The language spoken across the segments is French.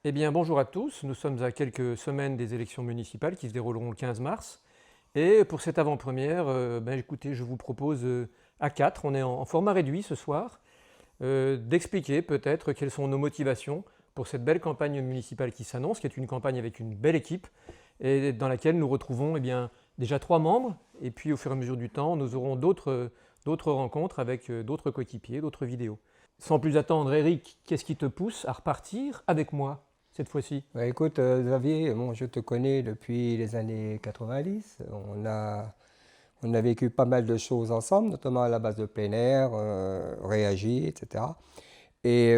Eh bien, bonjour à tous. Nous sommes à quelques semaines des élections municipales qui se dérouleront le 15 mars. Et pour cette avant-première, écoutez, je vous propose à quatre, on est en format réduit ce soir, d'expliquer peut-être quelles sont nos motivations pour cette belle campagne municipale qui s'annonce, qui est une campagne avec une belle équipe et dans laquelle nous retrouvons déjà 3 membres. Et puis au fur et à mesure du temps, nous aurons d'autres rencontres avec d'autres coéquipiers, d'autres vidéos. Sans plus attendre, Eric, qu'est-ce qui te pousse à repartir avec moi cette fois-ci? Écoute, Xavier, bon, je te connais depuis les années 90. On a vécu pas mal de choses ensemble, notamment à la base de plein air, réagi, etc. Et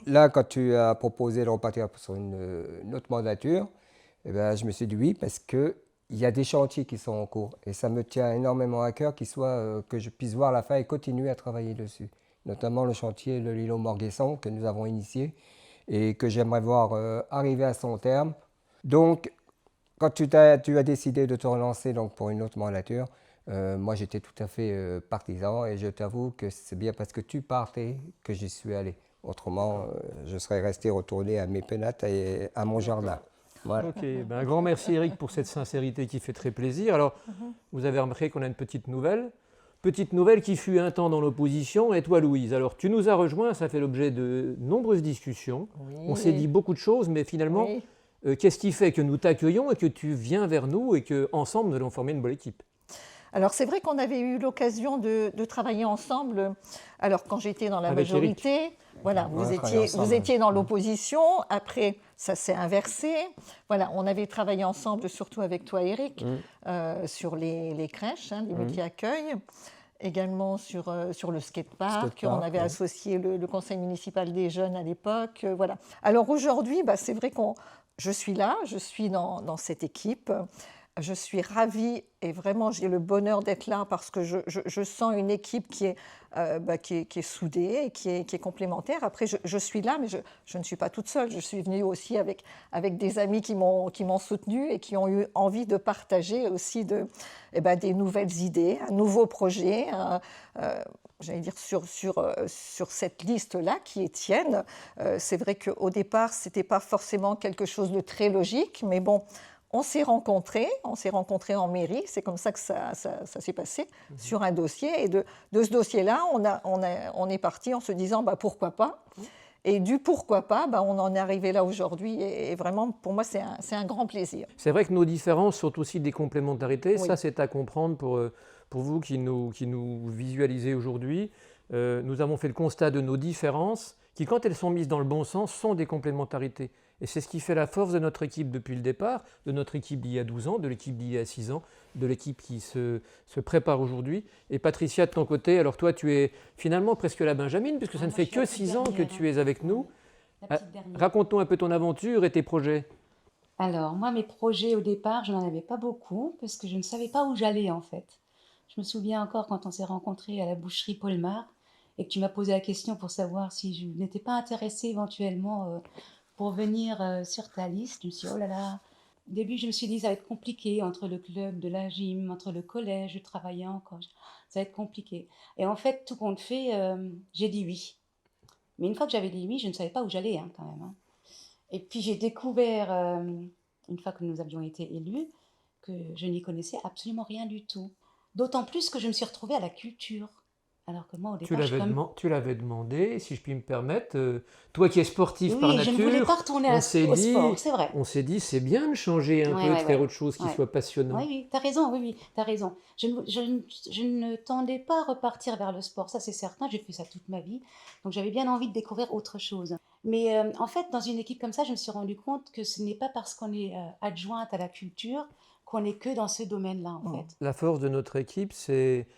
là, quand tu as proposé de repartir sur une autre mandature, eh ben, je me suis dit oui, parce qu'il y a des chantiers qui sont en cours. Et ça me tient énormément à cœur que je puisse voir la fin et continuer à travailler dessus. Notamment le chantier de l'îlot Morguesson que nous avons initié et que j'aimerais voir arriver à son terme. Donc, quand tu as décidé de te relancer donc, pour une autre mandature, moi j'étais tout à fait partisan et je t'avoue que c'est bien parce que tu partais que j'y suis allé. Autrement, je serais resté retourné à mes pénates et à mon jardin. Voilà. Ok, un grand merci Eric pour cette sincérité qui fait très plaisir. Alors, vous avez remarqué qu'on a une petite nouvelle. Petite nouvelle qui fut un temps dans l'opposition. Et toi, Louise, alors tu nous as rejoints, ça fait l'objet de nombreuses discussions. Oui. On s'est dit beaucoup de choses, mais finalement, Oui. qu'est-ce qui fait que nous t'accueillons et que tu viens vers nous et qu'ensemble, nous allons former une bonne équipe? Alors c'est vrai qu'on avait eu l'occasion de travailler ensemble. Alors quand j'étais dans la Avec majorité, voilà, vous étiez dans l'opposition. Après, ça s'est inversé. Voilà, on avait travaillé ensemble, surtout avec toi, Eric, sur les crèches, les métiers accueil. Également sur le skatepark. On avait associé le conseil municipal des jeunes à l'époque. Voilà. Alors aujourd'hui, c'est vrai je suis là, je suis dans cette équipe. Je suis ravie et vraiment j'ai le bonheur d'être là parce que je sens une équipe qui est soudée et qui est complémentaire. Après, je suis là, mais je ne suis pas toute seule. Je suis venue aussi avec des amis qui m'ont soutenue et qui ont eu envie de partager aussi des nouvelles idées, un nouveau projet. J'allais dire sur cette liste-là qui est tienne. C'est vrai qu'au départ, ce n'était pas forcément quelque chose de très logique, mais bon, on s'est rencontrés en mairie, c'est comme ça que ça s'est passé, sur un dossier. Et de ce dossier-là, on est parti en se disant pourquoi pas. Et du pourquoi pas, on en est arrivé là aujourd'hui. Et vraiment, pour moi, c'est un grand plaisir. C'est vrai que nos différences sont aussi des complémentarités. Oui. Ça, c'est à comprendre pour vous qui nous visualisez aujourd'hui. Nous avons fait le constat de nos différences qui, quand elles sont mises dans le bon sens, sont des complémentarités. Et c'est ce qui fait la force de notre équipe depuis le départ, de notre équipe d'il y a 12 ans, de l'équipe d'il y a 6 ans, de l'équipe qui se prépare aujourd'hui. Et Patricia, de ton côté, alors toi, tu es finalement presque la Benjamine, puisque ça ne fait que 6 ans que tu es avec nous. Raconte-nous un peu ton aventure et tes projets. Alors, moi, mes projets au départ, je n'en avais pas beaucoup, parce que je ne savais pas où j'allais, en fait. Je me souviens encore quand on s'est rencontrés à la boucherie Polmar, et que tu m'as posé la question pour savoir si je n'étais pas intéressée éventuellement pour venir sur ta liste. Je me suis dit, oh là là. Au début, je me suis dit, ça va être compliqué entre le club de la gym, entre le collège, je travaillais encore. Ça va être compliqué. Et en fait, tout compte fait, j'ai dit oui. Mais une fois que j'avais dit oui, je ne savais pas où j'allais quand même. Et puis j'ai découvert, une fois que nous avions été élus, que je n'y connaissais absolument rien du tout. D'autant plus que je me suis retrouvée à la culture. Alors que moi, au départ, Tu l'avais demandé, si je puis me permettre. Toi qui es sportif par nature, je ne voulais pas retourner au sport, c'est vrai. On s'est dit, c'est bien de changer un peu, de faire autre chose qui soit passionnant. Oui, tu as raison, tu as raison. Je ne tendais pas à repartir vers le sport, ça c'est certain, j'ai fait ça toute ma vie. Donc j'avais bien envie de découvrir autre chose. Mais en fait, dans une équipe comme ça, je me suis rendu compte que ce n'est pas parce qu'on est adjointe à la culture qu'on n'est que dans ce domaine-là, en fait. La force de notre équipe, c'est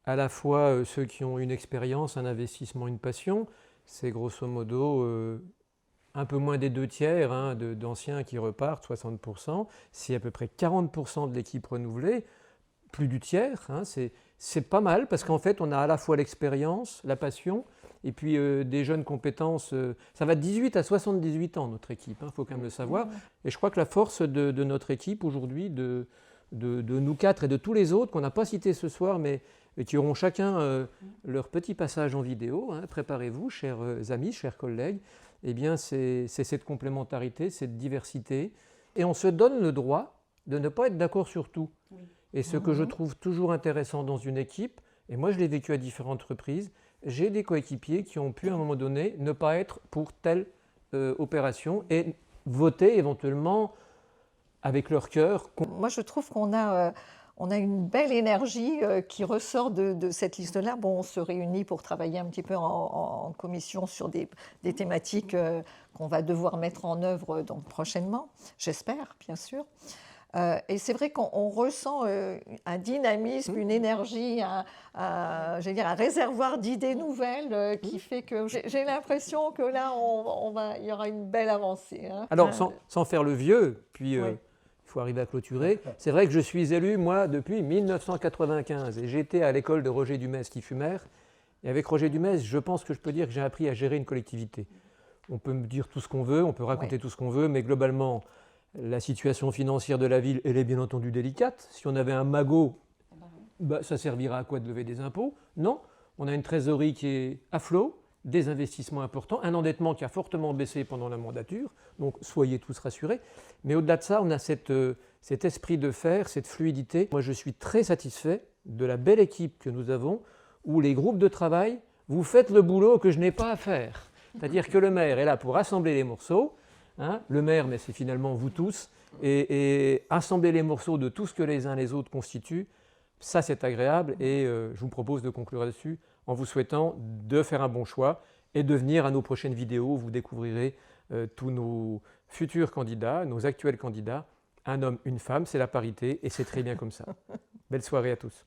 à la fois ceux qui ont une expérience, un investissement, une passion. C'est grosso modo un peu moins des 2/3 d'anciens qui repartent, 60%. C'est à peu près 40% de l'équipe renouvelée, plus du tiers. C'est pas mal parce qu'en fait, on a à la fois l'expérience, la passion, et puis des jeunes compétences. Ça va de 18 à 78 ans, notre équipe, faut quand même le savoir. Et je crois que la force de notre équipe aujourd'hui, de nous quatre et de tous les autres qu'on n'a pas cités ce soir, mais qui auront chacun leur petit passage en vidéo. Préparez-vous, chers amis, chers collègues. eh bien, c'est cette complémentarité, cette diversité. Et on se donne le droit de ne pas être d'accord sur tout. Oui. Et ce que je trouve toujours intéressant dans une équipe, et moi je l'ai vécu à différentes reprises, j'ai des coéquipiers qui ont pu à un moment donné ne pas être pour telle opération et voter éventuellement avec leur cœur. Moi, je trouve qu'on a une belle énergie qui ressort de cette liste-là. Bon, on se réunit pour travailler un petit peu en commission sur des thématiques qu'on va devoir mettre en œuvre donc, prochainement, j'espère, bien sûr. Et c'est vrai qu'on ressent un dynamisme, une énergie, j'allais dire un réservoir d'idées nouvelles qui fait que j'ai l'impression que là, il y aura une belle avancée. Hein. Alors, sans faire le vieux, puis Oui. il faut arriver à clôturer, c'est vrai que je suis élu, moi, depuis 1995, et j'étais à l'école de Roger Dumès, qui fut maire, et avec Roger Dumès, je pense que je peux dire que j'ai appris à gérer une collectivité. On peut me dire tout ce qu'on veut, on peut raconter tout ce qu'on veut, mais globalement, la situation financière de la ville, elle est bien entendu délicate. Si on avait un magot, ça servira à quoi de lever des impôts? Non, on a une trésorerie qui est à flot, des investissements importants, un endettement qui a fortement baissé pendant la mandature, donc soyez tous rassurés. Mais au-delà de ça, on a cet esprit de faire, cette fluidité. Moi, je suis très satisfait de la belle équipe que nous avons, où les groupes de travail, vous faites le boulot que je n'ai pas à faire. C'est-à-dire que le maire est là pour assembler les morceaux. Hein, le maire, mais c'est finalement vous tous, et assembler les morceaux de tout ce que les uns les autres constituent, ça c'est agréable, et je vous propose de conclure là-dessus en vous souhaitant de faire un bon choix et de venir à nos prochaines vidéos où vous découvrirez tous nos futurs candidats, nos actuels candidats, un homme, une femme, c'est la parité, et c'est très bien comme ça. Belle soirée à tous.